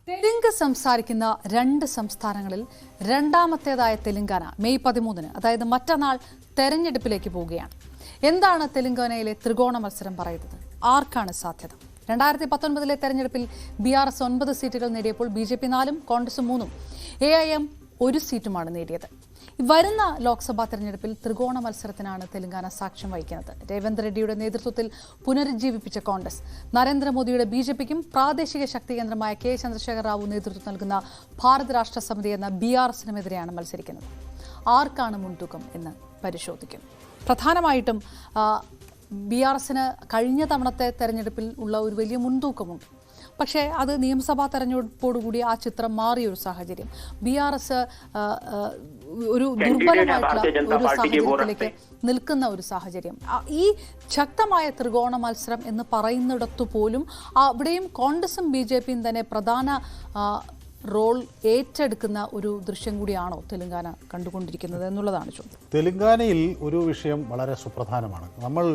തെലുങ്ക് സംസാരിക്കുന്ന രണ്ട് സംസ്ഥാനങ്ങളിൽ രണ്ടാമത്തേതായ തെലങ്കാന മെയ് 13-ന് അതായത് മറ്റന്നാൾ തെരഞ്ഞെടുപ്പിലേക്ക് പോവുകയാണ്. എന്താണ് തെലങ്കാനയിലെ ത്രികോണ മത്സരം പറയുന്നത്? ആർക്കാണ് സാധ്യത? 2019-ലെ തെരഞ്ഞെടുപ്പിൽ BRS 9 സീറ്റുകൾ നേടിയപ്പോൾ BJP 4-ഉം കോൺഗ്രസ് 3-ഉം AIM 1 സീറ്റുമാണ് നേടിയത്. വരുന്ന ലോക്സഭാ തെരഞ്ഞെടുപ്പിൽ ത്രികോണ മത്സരത്തിനാണ് തെലങ്കാന സാക്ഷ്യം വഹിക്കുന്നത്. രേവന്ത് റെഡ്ഡിയുടെ നേതൃത്വത്തിൽ പുനരുജ്ജീവിപ്പിച്ച കോൺഗ്രസ്, നരേന്ദ്രമോദിയുടെ BJPക്കും പ്രാദേശിക ശക്തി കേന്ദ്രമായ K. ചന്ദ്രശേഖർ റാവു നേതൃത്വം നൽകുന്ന ഭാരത് രാഷ്ട്ര സമിതി എന്ന BRS-നുമെതിരെയാണ് മത്സരിക്കുന്നത്. ആർക്കാണ് മുൻതൂക്കം എന്ന് പരിശോധിക്കും. പ്രധാനമായിട്ടും BRS-ന് കഴിഞ്ഞ തവണത്തെ തെരഞ്ഞെടുപ്പിൽ ഉള്ള ഒരു വലിയ മുൻതൂക്കമുണ്ട്. പക്ഷേ അത് നിയമസഭാ തെരഞ്ഞെടുപ്പോടുകൂടി ആ ചിത്രം മാറിയൊരു സാഹചര്യം. BRS ഒരു ദുർബലമായിട്ടുള്ള ഒരു സാഹചര്യത്തിലേക്ക് നിൽക്കുന്ന ഒരു സാഹചര്യം. ഈ ശക്തമായ ത്രികോണ മത്സരം എന്ന് പറയുന്നിടത്തു പോലും അവിടെയും കോൺഗ്രസും BJPയും തന്നെ പ്രധാന റോൾ ഏറ്റെടുക്കുന്ന ഒരു ദൃശ്യം കൂടിയാണോ തെലങ്കാന കണ്ടുകൊണ്ടിരിക്കുന്നത് എന്നുള്ളതാണ് ചോദ്യം. തെലങ്കാനയിൽ ഒരു വിഷയം വളരെ സുപ്രധാനമാണ്. നമ്മൾ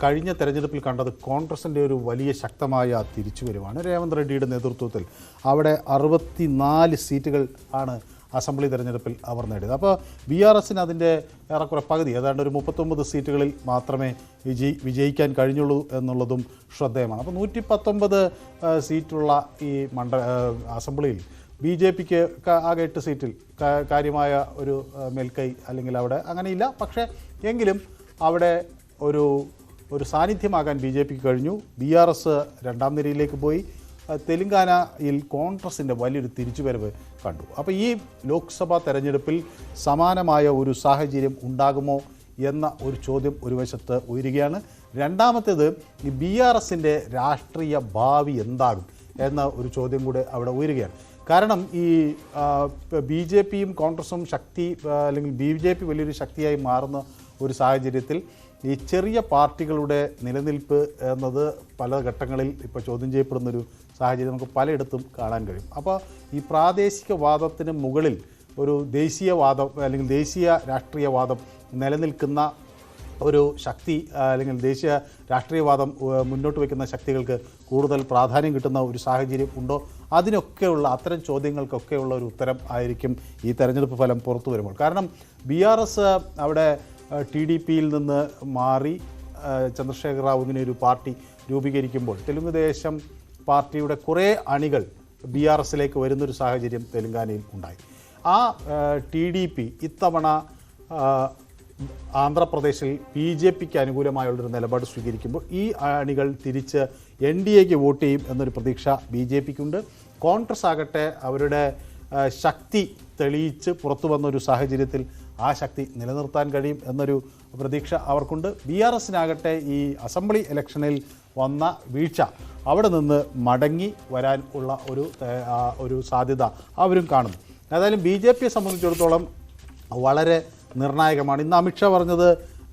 കഴിഞ്ഞ തെരഞ്ഞെടുപ്പിൽ കണ്ടത് കോൺഗ്രസിൻ്റെ ഒരു വലിയ ശക്തമായ തിരിച്ചുവരവാണ്. രേവന്ത് റെഡ്ഡിയുടെ നേതൃത്വത്തിൽ അവിടെ 64 സീറ്റുകൾ ആണ് അസംബ്ലി തെരഞ്ഞെടുപ്പിൽ അവർ നേടിയത്. അപ്പോൾ BRS-ന് അതിൻ്റെ ഏറെക്കുറെ പകുതി, ഏതാണ്ട് ഒരു 39 സീറ്റുകളിൽ മാത്രമേ വിജയിക്കാൻ കഴിഞ്ഞുള്ളൂ എന്നുള്ളതും ശ്രദ്ധേയമാണ്. അപ്പോൾ 119 സീറ്റുള്ള ഈ അസംബ്ലിയിൽ BJPക്ക് ആകെ 8 സീറ്റിൽ കാര്യമായ ഒരു മേൽക്കൈ അല്ലെങ്കിൽ അവിടെ അങ്ങനെയില്ല. പക്ഷേ എങ്കിലും അവിടെ ഒരു സാന്നിധ്യമാകാൻ BJPക്ക് കഴിഞ്ഞു. BRS രണ്ടാം നിരയിലേക്ക് പോയി. തെലങ്കാനയിൽ കോൺഗ്രസിൻ്റെ വലിയൊരു തിരിച്ചുവരവ് കണ്ടു. അപ്പോൾ ഈ ലോക്സഭാ തെരഞ്ഞെടുപ്പിൽ സമാനമായ ഒരു സാഹചര്യം ഉണ്ടാകുമോ എന്ന ഒരു ചോദ്യം ഒരു വശത്ത് ഉയരുകയാണ്. രണ്ടാമത്തേത് ഈ BRS-ൻ്റെ രാഷ്ട്രീയ ഭാവി എന്താകും എന്ന ഒരു ചോദ്യം കൂടെ അവിടെ ഉയരുകയാണ്. കാരണം ഈ BJPയും കോൺഗ്രസും അല്ലെങ്കിൽ BJP വലിയൊരു ശക്തിയായി മാറുന്ന ഒരു സാഹചര്യത്തിൽ ഈ ചെറിയ പാർട്ടികളുടെ നിലനിൽപ്പ് എന്നത് പല ഘട്ടങ്ങളിൽ ഇപ്പോൾ ചോദ്യം ചെയ്യപ്പെടുന്നൊരു സാഹചര്യം നമുക്ക് പലയിടത്തും കാണാൻ കഴിയും. അപ്പോൾ ഈ പ്രാദേശികവാദത്തിന് മുകളിൽ ഒരു ദേശീയവാദം അല്ലെങ്കിൽ ദേശീയ രാഷ്ട്രീയവാദം നിലനിൽക്കുന്ന ഒരു ശക്തി അല്ലെങ്കിൽ ദേശീയ രാഷ്ട്രീയവാദം മുന്നോട്ട് വയ്ക്കുന്ന ശക്തികൾക്ക് കൂടുതൽ പ്രാധാന്യം കിട്ടുന്ന ഒരു സാഹചര്യം ഉണ്ടോ? അതിനൊക്കെയുള്ള അത്തരം ചോദ്യങ്ങൾക്കൊക്കെയുള്ള ഒരു ഉത്തരം ആയിരിക്കും ഈ തെരഞ്ഞെടുപ്പ് ഫലം പുറത്തു വരുമ്പോൾ. കാരണം BRS അവിടെ TDPയിൽ നിന്ന് മാറി ചന്ദ്രശേഖർ റാവുവിനെ ഒരു പാർട്ടി രൂപീകരിക്കുമ്പോൾ തെലുങ്ക് ദേശം പാർട്ടിയുടെ കുറേ അണികൾ BRS-ലേക്ക് വരുന്നൊരു സാഹചര്യം തെലങ്കാനയിൽ ഉണ്ടായി. ആ TDP ഇത്തവണ ആന്ധ്രാപ്രദേശിൽ BJPക്ക് അനുകൂലമായുള്ളൊരു നിലപാട് സ്വീകരിക്കുമ്പോൾ ഈ അണികൾ തിരിച്ച് NDAക്ക് വോട്ട് ചെയ്യും എന്നൊരു പ്രതീക്ഷ BJPക്കുണ്ട്. കോൺഗ്രസ് ആകട്ടെ അവരുടെ ശക്തി തെളിയിച്ച് പുറത്തു വന്നൊരു സാഹചര്യത്തിൽ ആ ശക്തി നിലനിർത്താൻ കഴിയും എന്നൊരു പ്രതീക്ഷ അവർക്കുണ്ട്. BRS-നാകട്ടെ ഈ അസംബ്ലി ഇലക്ഷനിൽ വന്ന വീഴ്ച അവിടെ നിന്ന് മടങ്ങി വരാൻ ഉള്ള ഒരു സാധ്യത അവരും കാണുന്നു. ഏതായാലും BJPയെ സംബന്ധിച്ചിടത്തോളം വളരെ നിർണായകമാണ്. ഇന്ന് അമിത്ഷാ പറഞ്ഞത്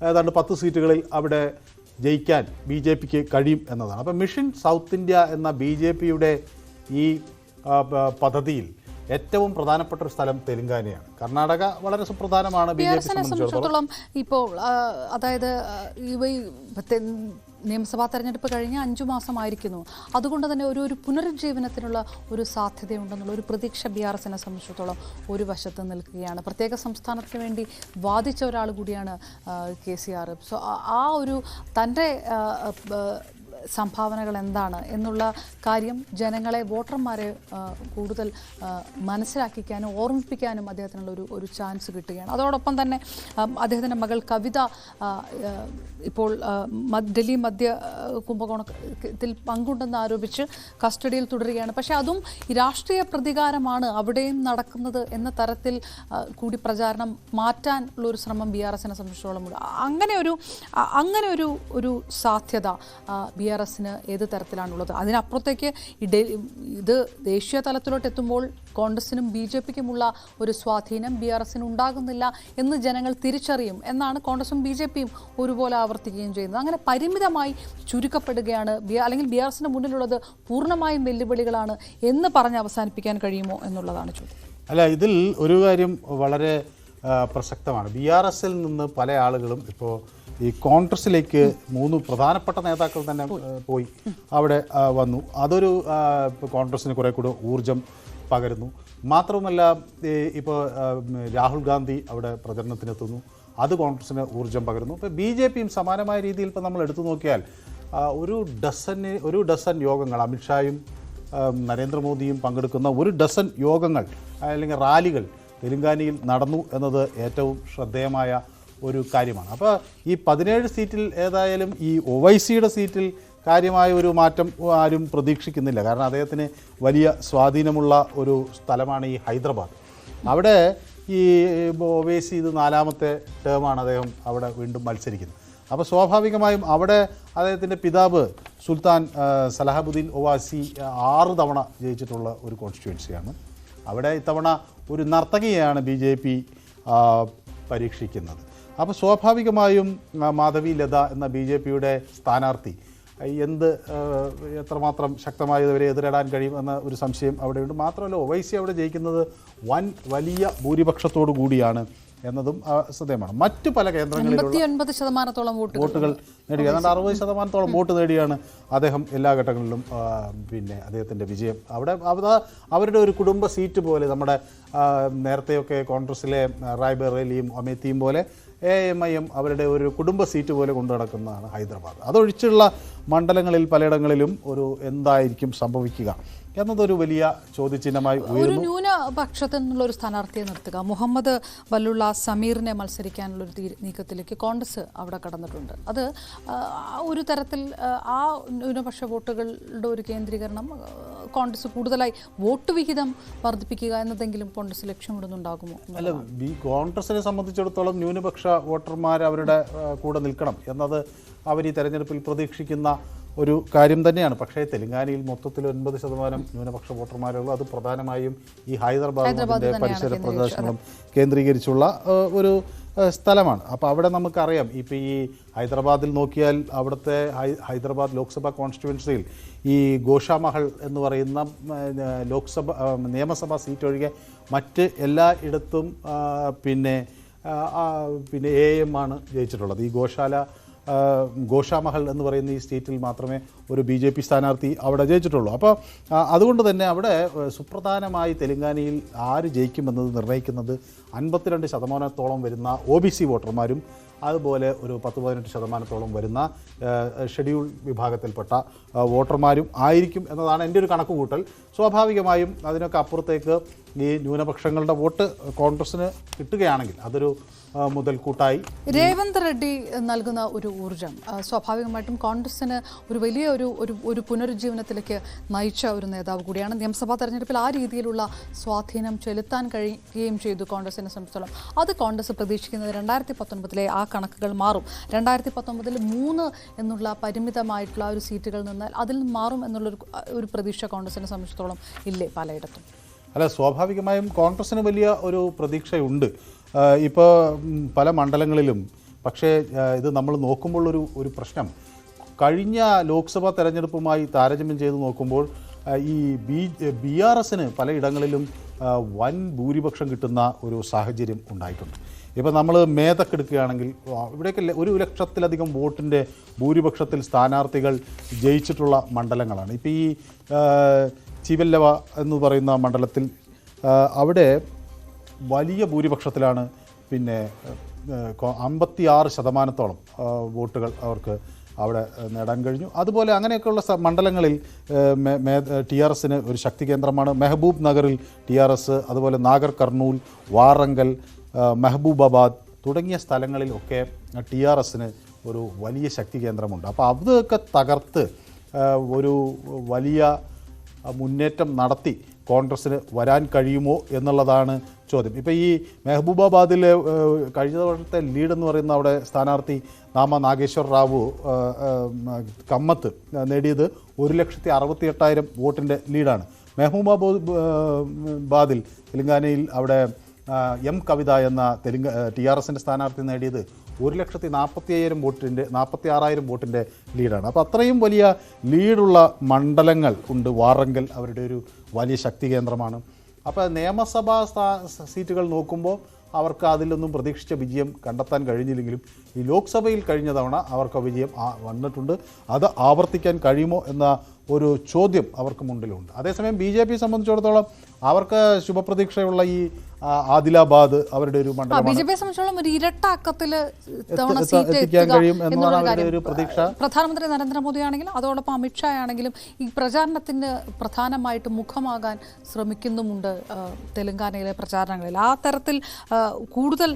ഏതാണ്ട് 10 സീറ്റുകളിൽ അവിടെ ജയിക്കാൻ BJPക്ക് കഴിയും എന്നതാണ്. അപ്പോൾ മിഷൻ സൗത്ത് ഇന്ത്യ എന്ന BJPയുടെ ഈ പദ്ധതിയിൽ ഏറ്റവും പ്രധാനപ്പെട്ട ഒരു സ്ഥലം തെലങ്കാനയാണ്. കർണാടക വളരെ സുപ്രധാനമാണ് BJPയെ സംബന്ധിച്ചിടത്തോളം. ഇപ്പോൾ അതായത് നിയമസഭാ തെരഞ്ഞെടുപ്പ് കഴിഞ്ഞ് 5 മാസമായിരിക്കുന്നു. അതുകൊണ്ട് തന്നെ ഒരു പുനരുജ്ജീവനത്തിനുള്ള ഒരു സാധ്യതയുണ്ടെന്നുള്ള ഒരു പ്രതീക്ഷ BRS-നെ സംബന്ധിച്ചിടത്തോളം ഒരു വശത്ത് നിൽക്കുകയാണ്. പ്രത്യേക സംസ്ഥാനത്തിന് വേണ്ടി വാദിച്ച ഒരാൾ കൂടിയാണ് KCR. സോ ആ ഒരു തൻ്റെ സംഭാവനകൾ എന്താണ് എന്നുള്ള കാര്യം ജനങ്ങളെ, വോട്ടർമാരെ കൂടുതൽ മനസ്സിലാക്കിക്കാനും ഓർമ്മിപ്പിക്കാനും അദ്ദേഹത്തിനുള്ള ഒരു ചാൻസ് കിട്ടുകയാണ്. അതോടൊപ്പം തന്നെ അദ്ദേഹത്തിൻ്റെ മകൾ കവിത ഇപ്പോൾ ഡൽഹി മദ്യ കുംഭകോണത്തിൽ പങ്കുണ്ടെന്ന് ആരോപിച്ച് കസ്റ്റഡിയിൽ തുടരുകയാണ്. പക്ഷേ അതും രാഷ്ട്രീയ പ്രതികാരമാണ് അവിടെയും നടക്കുന്നത് എന്ന തരത്തിൽ കൂടി പ്രചാരണം മാറ്റാനുള്ളൊരു ശ്രമം BRS-നെ സംബന്ധിച്ചിടത്തോളം അങ്ങനെ ഒരു സാധ്യത BRS-ന് ഏത് തരത്തിലാണുള്ളത്? അതിനപ്പുറത്തേക്ക് ഇത് ദേശീയ തലത്തിലോട്ട് എത്തുമ്പോൾ കോൺഗ്രസിനും BJPക്കുമുള്ള ഒരു സ്വാധീനം BRS-ന് ഉണ്ടാകുന്നില്ല എന്ന് ജനങ്ങൾ തിരിച്ചറിയും എന്നാണ് കോൺഗ്രസും BJPയും ഒരുപോലെ ആവർത്തിക്കുകയും ചെയ്യുന്നത്. അങ്ങനെ പരിമിതമായി ചുരുക്കപ്പെടുകയാണ് അല്ലെങ്കിൽ BRS-ന് മുന്നിലുള്ളത് പൂർണ്ണമായും വെല്ലുവിളികളാണ് എന്ന് പറഞ്ഞ് അവസാനിപ്പിക്കാൻ കഴിയുമോ എന്നുള്ളതാണ് ചോദ്യം. അല്ല, ഇതിൽ ഒരു കാര്യം വളരെ പ്രസക്തമാണ്. BRS-ൽ നിന്ന് പല ആളുകളും ഇപ്പോൾ ഈ കോൺഗ്രസിലേക്ക് 3 പ്രധാനപ്പെട്ട നേതാക്കൾ തന്നെ പോയി അവിടെ വന്നു. അതൊരു കോൺഗ്രസിന് കുറേ കൂടെ ഊർജം പകരുന്നു. മാത്രവുമല്ല ഇപ്പോൾ രാഹുൽ ഗാന്ധി അവിടെ പ്രചരണത്തിനെത്തുന്നു, അത് കോൺഗ്രസിന് ഊർജം പകരുന്നു. ഇപ്പോൾ BJPയും സമാനമായ രീതിയിൽ ഇപ്പോൾ നമ്മൾ എടുത്തു നോക്കിയാൽ ഒരു ഡസൻ യോഗങ്ങൾ അമിത്ഷായും നരേന്ദ്രമോദിയും പങ്കെടുക്കുന്ന ഒരു ഡസൻ യോഗങ്ങൾ അല്ലെങ്കിൽ റാലികൾ തെലങ്കാനയിൽ നടന്നു എന്നത് ഏറ്റവും ശ്രദ്ധേയമായ ഒരു കാര്യമാണ്. അപ്പോൾ ഈ 17 സീറ്റിൽ ഏതായാലും ഈ OICയുടെ സീറ്റിൽ കാര്യമായ ഒരു മാറ്റം ആരും പ്രതീക്ഷിക്കുന്നില്ല. കാരണം അദ്ദേഹത്തിന് വലിയ സ്വാധീനമുള്ള ഒരു സ്ഥലമാണ് ഈ ഹൈദരാബാദ്. അവിടെ ഈ OWൈസി ഇത് 4ാമത്തെ ടേമാണ് അദ്ദേഹം അവിടെ വീണ്ടും മത്സരിക്കുന്നത്. അപ്പോൾ സ്വാഭാവികമായും അവിടെ അദ്ദേഹത്തിൻ്റെ പിതാവ് സുൽത്താൻ സലാഹബുദ്ദീൻ ഒവൈസി 6 തവണ ജയിച്ചിട്ടുള്ള ഒരു കോൺസ്റ്റിറ്റ്യുവൻസിയാണ്. അവിടെ ഇത്തവണ ഒരു നർത്തകിയെയാണ് BJP പരീക്ഷിക്കുന്നത്. അപ്പോൾ സ്വാഭാവികമായും മാധവി ലത എന്ന BJPയുടെ സ്ഥാനാർത്ഥി എത്രമാത്രം ശക്തമായി ഇവരെ എതിരിടാൻ കഴിയും എന്ന ഒരു സംശയം അവിടെയുണ്ട്. മാത്രമല്ല ഒവൈസി അവിടെ ജയിക്കുന്നത് വലിയ ഭൂരിപക്ഷത്തോടു കൂടിയാണ് എന്നതും ശ്രദ്ധേയമാണ്. മറ്റു പല കേന്ദ്രങ്ങളിലുള്ള വോട്ടുകൾ നേടി, ഏതാണ്ട് 60% വോട്ട് നേടിയാണ് അദ്ദേഹം എല്ലാ ഘട്ടങ്ങളിലും അദ്ദേഹത്തിൻ്റെ വിജയം. അവരുടെ ഒരു കുടുംബ സീറ്റ് പോലെ നമ്മുടെ നേരത്തെയൊക്കെ കോൺഗ്രസിലെ റായ്ബറേലിയും അമേത്തിയും പോലെ AIMIM അവരുടെ ഒരു കുടുംബ സീറ്റ് പോലെ കൊണ്ടു നടക്കുന്നതാണ് ഹൈദരാബാദ്. അതൊഴിച്ചുള്ള മണ്ഡലങ്ങളിൽ പലയിടങ്ങളിലും എന്തായിരിക്കും സംഭവിക്കുക എന്നതൊരു വലിയ ചോദ്യചിഹ്നമായി ഉയരുന്നു. ഒരു ന്യൂനപക്ഷത്തിൽ നിന്നുള്ള ഒരു സ്ഥാനാർത്ഥിയെ നിർത്തുക, മുഹമ്മദ് വല്ലുള്ള സമീറിനെ മത്സരിക്കാനുള്ളൊരു നീക്കത്തിലേക്ക് കോൺഗ്രസ് അവിടെ കടന്നിട്ടുണ്ട്. അത് ഒരു തരത്തിൽ ആ ന്യൂനപക്ഷ വോട്ടുകളുടെ ഒരു കേന്ദ്രീകരണം, കോൺഗ്രസ് കൂടുതലായി വോട്ട് വിഹിതം വർദ്ധിപ്പിക്കുക എന്നതെങ്കിലും കോൺഗ്രസ് ലക്ഷ്യമിടുന്നുണ്ടാകുമോ? അല്ല, കോൺഗ്രസിനെ സംബന്ധിച്ചിടത്തോളം ന്യൂനപക്ഷ വോട്ടർമാർ അവരുടെ കൂടെ നിൽക്കണം എന്നത് അവർ ഈ തെരഞ്ഞെടുപ്പിൽ പ്രതീക്ഷിക്കുന്ന ഒരു കാര്യം തന്നെയാണ്. പക്ഷേ തെലങ്കാനയിൽ മൊത്തത്തിൽ 9% ന്യൂനപക്ഷ വോട്ടർമാരുള്ളൂ. അത് പ്രധാനമായും ഈ ഹൈദരാബാദിൻ്റെ പരിസര പ്രദേശങ്ങളും കേന്ദ്രീകരിച്ചുള്ള ഒരു സ്ഥലമാണ്. അപ്പോൾ അവിടെ നമുക്കറിയാം, ഇപ്പോൾ ഈ ഹൈദരാബാദിൽ നോക്കിയാൽ അവിടുത്തെ ഹൈദരാബാദ് ലോക്സഭ കോൺസ്റ്റിറ്റ്യുവൻസിയിൽ ഈ ഗോഷാമഹൽ എന്ന് പറയുന്ന നിയമസഭാ സീറ്റ് ഒഴികെ മറ്റ് എല്ലായിടത്തും പിന്നെ AIM ആണ് ജയിച്ചിട്ടുള്ളത്. ഈ ഗോഷാമഹൽ എന്ന് പറയുന്ന ഈ സീറ്റിൽ മാത്രമേ ഒരു BJP സ്ഥാനാർത്ഥി അവിടെ ജയിച്ചിട്ടുള്ളൂ. അപ്പോൾ അതുകൊണ്ട് തന്നെ അവിടെ സുപ്രധാനമായി തെലങ്കാനയിൽ ആര് ജയിക്കുമെന്നത് നിർണ്ണയിക്കുന്നത് 52% വരുന്ന OBC വോട്ടർമാരും അതുപോലെ ഒരു 10-18% വരുന്ന ഷെഡ്യൂൾ വിഭാഗത്തിൽപ്പെട്ട വോട്ടർമാരും ആയിരിക്കും എന്നതാണ് എൻ്റെ ഒരു കണക്കുകൂട്ടൽ. സ്വാഭാവികമായും അതിനൊക്കെ അപ്പുറത്തേക്ക് ഈ ന്യൂനപക്ഷങ്ങളുടെ വോട്ട് കോൺഗ്രസിന് കിട്ടുകയാണെങ്കിൽ അതൊരു മുതൽക്കൂട്ടായി. രേവന്ത് റെഡ്ഡി നൽകുന്ന ഒരു ഊർജം സ്വാഭാവികമായിട്ടും കോൺഗ്രസിന് ഒരു വലിയ ഒരു പുനരുജ്ജീവനത്തിലേക്ക് നയിച്ച ഒരു നേതാവ് കൂടിയാണ്. നിയമസഭാ തെരഞ്ഞെടുപ്പിൽ ആ രീതിയിലുള്ള സ്വാധീനം ചെലുത്താൻ കഴിയുകയും ചെയ്തു കോൺഗ്രസിനെ സംബന്ധിച്ചോളം. അത് കോൺഗ്രസ് പ്രതീക്ഷിക്കുന്നത് 2019 ആ കണക്കുകൾ മാറും. 2019 3 എന്നുള്ള പരിമിതമായിട്ടുള്ള ഒരു സീറ്റുകൾ നിന്നാൽ അതിൽ മാറും എന്നുള്ളൊരു പ്രതീക്ഷ കോൺഗ്രസിനെ സംബന്ധിച്ചിടത്തോളം ഇല്ലേ പലയിടത്തും? അല്ല, സ്വാഭാവികമായും കോൺഗ്രസിന് വലിയ ഒരു പ്രതീക്ഷയുണ്ട് ഇപ്പോൾ പല മണ്ഡലങ്ങളിലും. പക്ഷേ ഇത് നമ്മൾ നോക്കുമ്പോൾ ഒരു പ്രശ്നം, കഴിഞ്ഞ ലോക്സഭാ തെരഞ്ഞെടുപ്പുമായി താരതമ്യം ചെയ്ത് നോക്കുമ്പോൾ ഈ BRSന് പലയിടങ്ങളിലും വൻ ഭൂരിപക്ഷം കിട്ടുന്ന ഒരു സാഹചര്യം ഉണ്ടായിട്ടുണ്ട്. ഇപ്പോൾ നമ്മൾ മേധക്ക് എടുക്കുകയാണെങ്കിൽ ഇവിടെയൊക്കെ 1,00,000-ലധികം വോട്ടിൻ്റെ ഭൂരിപക്ഷത്തിൽ സ്ഥാനാർത്ഥികൾ ജയിച്ചിട്ടുള്ള മണ്ഡലങ്ങളാണ്. ഇപ്പോൾ ഈ ചിവല്ലവ എന്ന് പറയുന്ന മണ്ഡലത്തിൽ അവിടെ വലിയ ഭൂരിപക്ഷത്തിലാണ് 56% വോട്ടുകൾ അവർക്ക് അവിടെ നേടാൻ കഴിഞ്ഞു. അതുപോലെ അങ്ങനെയൊക്കെയുള്ള മണ്ഡലങ്ങളിൽ TRSന് ഒരു ശക്തി കേന്ദ്രമാണ്. മെഹബൂബ് നഗറിൽ TRS, അതുപോലെ നാഗർ കർണൂൽ, വാറങ്കൽ, മെഹബൂബാബാദ് തുടങ്ങിയ സ്ഥലങ്ങളിലൊക്കെ TRSന് ഒരു വലിയ ശക്തി കേന്ദ്രമുണ്ട്. അപ്പോൾ അതൊക്കെ തകർത്ത് ഒരു വലിയ മുന്നേറ്റം നടത്തി കോൺഗ്രസ്സിന് വരാൻ കഴിയുമോ എന്നുള്ളതാണ് ചോദ്യം. ഇപ്പോൾ ഈ മെഹബൂബാബാദിലെ കഴിഞ്ഞ വർഷത്തെ ലീഡെന്ന് പറയുന്ന അവിടെ സ്ഥാനാർത്ഥി നാഗേശ്വർ റാവു കമ്മത്ത് നേടിയത് 1,68,000 വോട്ടിൻ്റെ ലീഡാണ്. മെഹബൂബാബാദിൽ തെലങ്കാനയിൽ അവിടെ M കവിത എന്ന TRSൻ്റെ സ്ഥാനാർത്ഥി നേടിയത് 1,40,000 വോട്ടിൻ്റെ ലീഡാണ്. അപ്പോൾ അത്രയും വലിയ ലീഡുള്ള മണ്ഡലങ്ങൾ ഉണ്ട്. വാറങ്കൽ അവരുടെ ഒരു വലിയ ശക്തി കേന്ദ്രമാണ്. അപ്പോൾ നിയമസഭാ സീറ്റുകൾ നോക്കുമ്പോൾ അവർക്ക് അതിലൊന്നും പ്രതീക്ഷിച്ച വിജയം കണ്ടെത്താൻ കഴിഞ്ഞില്ലെങ്കിലും ഈ ലോക്സഭയിൽ കഴിഞ്ഞ തവണ അവർക്ക് വിജയം വന്നിട്ടുണ്ട്. അത് ആവർത്തിക്കാൻ കഴിയുമോ എന്ന ഒരു ചോദ്യം അവർക്ക് മുന്നിലുണ്ട്. അതേസമയം BJP സംബന്ധിച്ചിടത്തോളം അവർക്ക് ശുഭപ്രതീക്ഷയുള്ള ഈ ആദിലാബാദ് അവരുടെ ഒരു മണ്ഡലമാണ്. BJP സംബന്ധിച്ചോളം ഒരു ഇരട്ടാക്കത്തിൽ എത്തിക്കാൻ കഴിയും എന്നതാണ് അവരുടെ ഒരു പ്രതീക്ഷ. പ്രധാനമന്ത്രി നരേന്ദ്രമോദി ആണെങ്കിലും അതോടൊപ്പം അമിത്ഷാ ആണെങ്കിലും ഈ പ്രചാരണത്തിന് പ്രധാനമായിട്ട് മുഖമാകാൻ ശ്രമിക്കുന്നുമുണ്ട് തെലങ്കാനയിലെ പ്രചാരണങ്ങളിൽ. ആ തരത്തിൽ കൂടുതൽ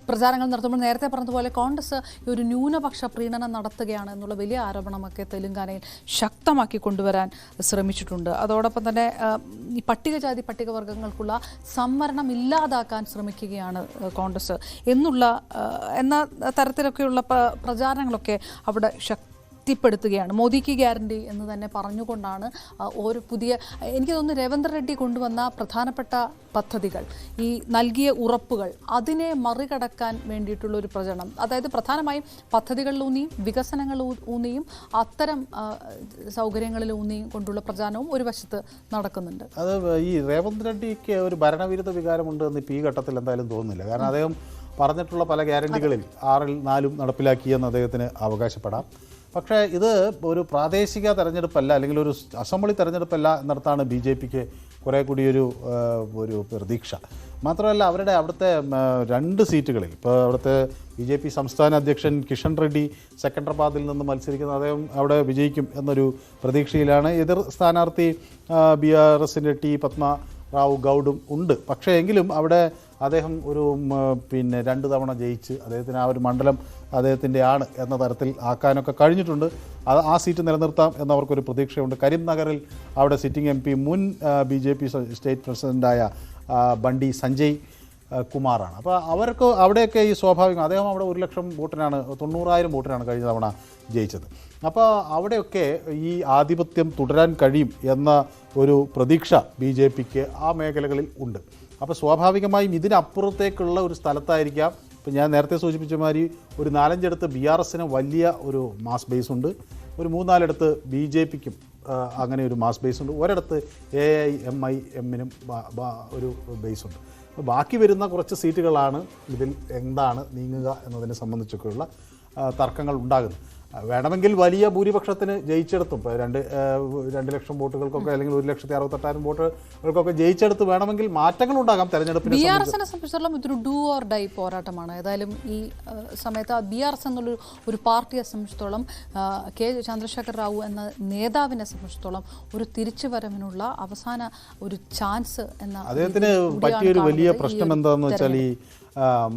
പ്രചാരണങ്ങൾ നടത്തുമ്പോൾ നേരത്തെ പറഞ്ഞതുപോലെ കോൺഗ്രസ് ഒരു ന്യൂനപക്ഷ പ്രീണനം നടത്തുകയാണ് എന്നുള്ള വലിയ ആരോപണമൊക്കെ തെലങ്കാനയിൽ ശക്തമാക്കി കൊണ്ടുവരാൻ ശ്രമിച്ചിട്ടുണ്ട്. അതോടൊപ്പം തന്നെ ഈ പട്ടികജാതി പട്ടികവർഗ്ഗങ്ങൾക്കുള്ള സംവരണം ഇല്ലാതാക്കാൻ ശ്രമിക്കുകയാണ് കോൺഗ്രസ് എന്ന തരത്തിലൊക്കെയുള്ള പ്രചാരണങ്ങളൊക്കെ അവിടെ ശക്തിപ്പെടുത്തുകയാണ്. മോദിക്ക് ഗ്യാരണ്ടി എന്ന് തന്നെ പറഞ്ഞുകൊണ്ടാണ് ഒരു പുതിയ, എനിക്ക് തോന്നുന്നു രേവന്ത് റെഡ്ഡി കൊണ്ടുവന്ന പ്രധാനപ്പെട്ട പദ്ധതികൾ, ഈ നൽകിയ ഉറപ്പുകൾ, അതിനെ മറികടക്കാൻ വേണ്ടിയിട്ടുള്ള ഒരു പ്രചരണം, അതായത് പ്രധാനമായും പദ്ധതികളിലൂന്നിയും വികസനങ്ങളിലൂന്നിയും അത്തരം സൗകര്യങ്ങളിലൂന്നിയും കൊണ്ടുള്ള പ്രചാരണവും ഒരു വശത്ത് നടക്കുന്നുണ്ട്. അത് ഈ രേവന്ത് റെഡ്ഡിക്ക് ഒരു ഭരണവിരുദ്ധ വികാരമുണ്ട് എന്ന് ഈ ഘട്ടത്തിൽ എന്തായാലും തോന്നുന്നില്ല. കാരണം അദ്ദേഹം പറഞ്ഞിട്ടുള്ള പല ഗ്യാരണ്ടികളിൽ 6-ൽ 4 നടപ്പിലാക്കിയെന്ന് അദ്ദേഹത്തിന് അവകാശപ്പെടാം. പക്ഷേ ഇത് ഒരു പ്രാദേശിക തെരഞ്ഞെടുപ്പല്ല, അല്ലെങ്കിൽ ഒരു അസംബ്ലി തെരഞ്ഞെടുപ്പല്ല എന്നിടത്താണ് BJPക്ക് കുറേ കൂടി ഒരു പ്രതീക്ഷ. മാത്രമല്ല അവരുടെ അവിടുത്തെ 2 സീറ്റുകളിൽ ഇപ്പോൾ അവിടുത്തെ BJP സംസ്ഥാന അധ്യക്ഷൻ കിഷൻ റെഡ്ഡി സെക്കൻഡറാബാദിൽ നിന്ന് മത്സരിക്കുന്ന അദ്ദേഹം അവിടെ വിജയിക്കും എന്നൊരു പ്രതീക്ഷയിലാണ്. എതിർ സ്ഥാനാർത്ഥി BRSൻ്റെ പത്മറാവു ഗൗഡും ഉണ്ട്. പക്ഷേ എങ്കിലും അവിടെ അദ്ദേഹം ഒരു 2 തവണ ജയിച്ച് അദ്ദേഹത്തിന് ആ ഒരു മണ്ഡലം അദ്ദേഹത്തിൻ്റെ ആണ് എന്ന തരത്തിൽ ആക്കാനൊക്കെ കഴിഞ്ഞിട്ടുണ്ട്. ആ സീറ്റ് നിലനിർത്താം എന്നവർക്കൊരു പ്രതീക്ഷയുണ്ട്. കരീംനഗറിൽ അവിടെ സിറ്റിംഗ് MP മുൻ BJP സ്റ്റേറ്റ് പ്രസിഡൻ്റായ ബണ്ടി സഞ്ജയ് കുമാറാണ്. അപ്പോൾ അവർക്ക് അവിടെയൊക്കെ ഈ സ്വാഭാവികം, അദ്ദേഹം അവിടെ 1 ലക്ഷം വോട്ടിനാണ് 90,000 വോട്ടിനാണ് കഴിഞ്ഞ തവണ ജയിച്ചത്. അപ്പോൾ അവിടെയൊക്കെ ഈ ആധിപത്യം തുടരാൻ കഴിയും എന്ന ഒരു പ്രതീക്ഷ BJPക്ക് ആ മേഖലകളിൽ ഉണ്ട്. അപ്പോൾ സ്വാഭാവികമായും ഇതിനപ്പുറത്തേക്കുള്ള ഒരു സ്ഥലത്തായിരിക്കാം. ഇപ്പം ഞാൻ നേരത്തെ സൂചിപ്പിച്ച മാതിരി ഒരു 4-5 BRSന് വലിയ ഒരു മാസ് ബേസ് ഉണ്ട്, ഒരു 3-4 BJPക്കും അങ്ങനെ ഒരു മാസ് ബേസ് ഉണ്ട്, ഒരിടത്ത് AIMIMനും ഒരു ബേസ് ഉണ്ട്. ബാക്കി വരുന്ന കുറച്ച് സീറ്റുകളാണ് ഇതിൽ എന്താണ് നീങ്ങുക എന്നതിനെ സംബന്ധിച്ചൊക്കെയുള്ള തർക്കങ്ങൾ ഉണ്ടാകുന്നത്. വേണമെങ്കിൽ വലിയ ഭൂരിപക്ഷത്തിന് ജയിച്ചെടുത്തും ഇപ്പോൾ 2 ലക്ഷം വോട്ടുകൾക്കൊക്കെ അല്ലെങ്കിൽ 1,68,000 വോട്ടുകൾക്കൊക്കെ ജയിച്ചെടുത്ത് വേണമെങ്കിൽ മാറ്റങ്ങൾ ഉണ്ടാകാം തെരഞ്ഞെടുപ്പിനെ സംബന്ധിച്ചിടത്തോളം. ഇതൊരു ഡു ഓർ ഡൈ പോരാട്ടമാണ്. ഏതായാലും ഈ സമയത്ത് BRS എന്നുള്ളൊരു പാർട്ടിയെ സംബന്ധിച്ചിടത്തോളം, K. ചന്ദ്രശേഖർ റാവു എന്ന നേതാവിനെ സംബന്ധിച്ചിടത്തോളം ഒരു തിരിച്ചുവരവിനുള്ള അവസാന ഒരു ചാൻസ് എന്ന അദ്ദേഹത്തിന് പറ്റിയൊരു വലിയ പ്രശ്നം എന്താണെന്ന് വെച്ചാൽ ഈ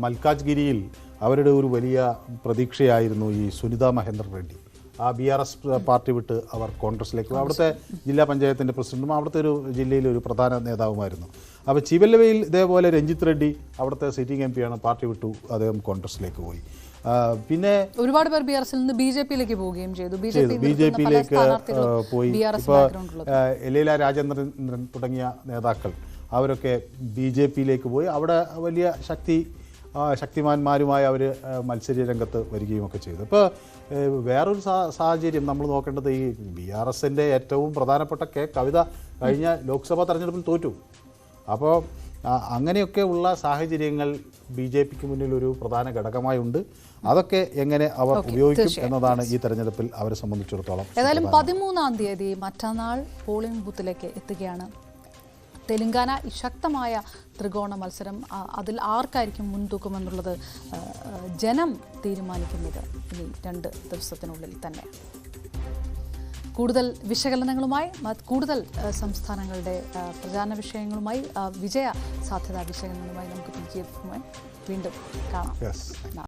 മൽക്കാജ്ഗിരിയിൽ അവരുടെ ഒരു വലിയ പ്രതീക്ഷയായിരുന്നു ഈ സുനിത മഹേന്ദ്ര റെഡ്ഡി. ആ BRS പാർട്ടി വിട്ട് അവർ കോൺഗ്രസിലേക്ക്, അവിടുത്തെ ജില്ലാ പഞ്ചായത്തിൻ്റെ പ്രസിഡന്റും അവിടുത്തെ ഒരു ജില്ലയിലെ ഒരു പ്രധാന നേതാവുമായിരുന്നു. അപ്പോൾ ചിവല്ലവയിൽ ഇതേപോലെ രഞ്ജിത്ത് റെഡ്ഡി അവിടുത്തെ സിറ്റിംഗ് MP ആണ്, പാർട്ടി വിട്ടു അദ്ദേഹം കോൺഗ്രസിലേക്ക് പോയി. പിന്നെ ഒരുപാട് പേർ BRSൽ നിന്ന് BJPയിലേക്ക് പോവുകയും ചെയ്തു. BJPയിലേക്ക് പോയി. ഇപ്പോൾ എലീല രാജേന്ദ്രൻ തുടങ്ങിയ നേതാക്കൾ അവരൊക്കെ BJPയിലേക്ക് പോയി. അവിടെ വലിയ ശക്തിമാന്മാരുമായി അവർ മത്സര രംഗത്ത് വരികയുമൊക്കെ ചെയ്തു. ഇപ്പോൾ വേറൊരു സാഹചര്യം നമ്മൾ നോക്കേണ്ടത്, ഈ BRSൻ്റെ ഏറ്റവും പ്രധാനപ്പെട്ട കവിത കഴിഞ്ഞ ലോക്സഭാ തെരഞ്ഞെടുപ്പിൽ തോറ്റു. അപ്പോൾ അങ്ങനെയൊക്കെ ഉള്ള സാഹചര്യങ്ങൾ BJPക്ക് മുന്നിൽ ഒരു പ്രധാന ഘടകമായി ഉണ്ട്. അതൊക്കെ എങ്ങനെ അവർ ഉപയോഗിക്കും എന്നതാണ് ഈ തെരഞ്ഞെടുപ്പിൽ അവരെ സംബന്ധിച്ചിടത്തോളം. ഏതായാലും 13-ാം തീയതി മറ്റന്നാൾ പോളിംഗ് ബൂത്തിലേക്ക് എത്തുകയാണ് തെലങ്കാന. ഈ ശക്തമായ ത്രികോണ മത്സരം, അതിൽ ആർക്കായിരിക്കും മുൻതൂക്കമെന്നുള്ളത് ജനം തീരുമാനിക്കുന്നത് ഇനി 2 ദിവസത്തിനുള്ളിൽ തന്നെ. കൂടുതൽ വിശകലനങ്ങളുമായി, കൂടുതൽ സംസ്ഥാനങ്ങളുടെ പ്രചാരണ വിഷയങ്ങളുമായി, വിജയ സാധ്യതാ വിശകലനങ്ങളുമായി നമുക്ക് PGF വീണ്ടും കാണാം.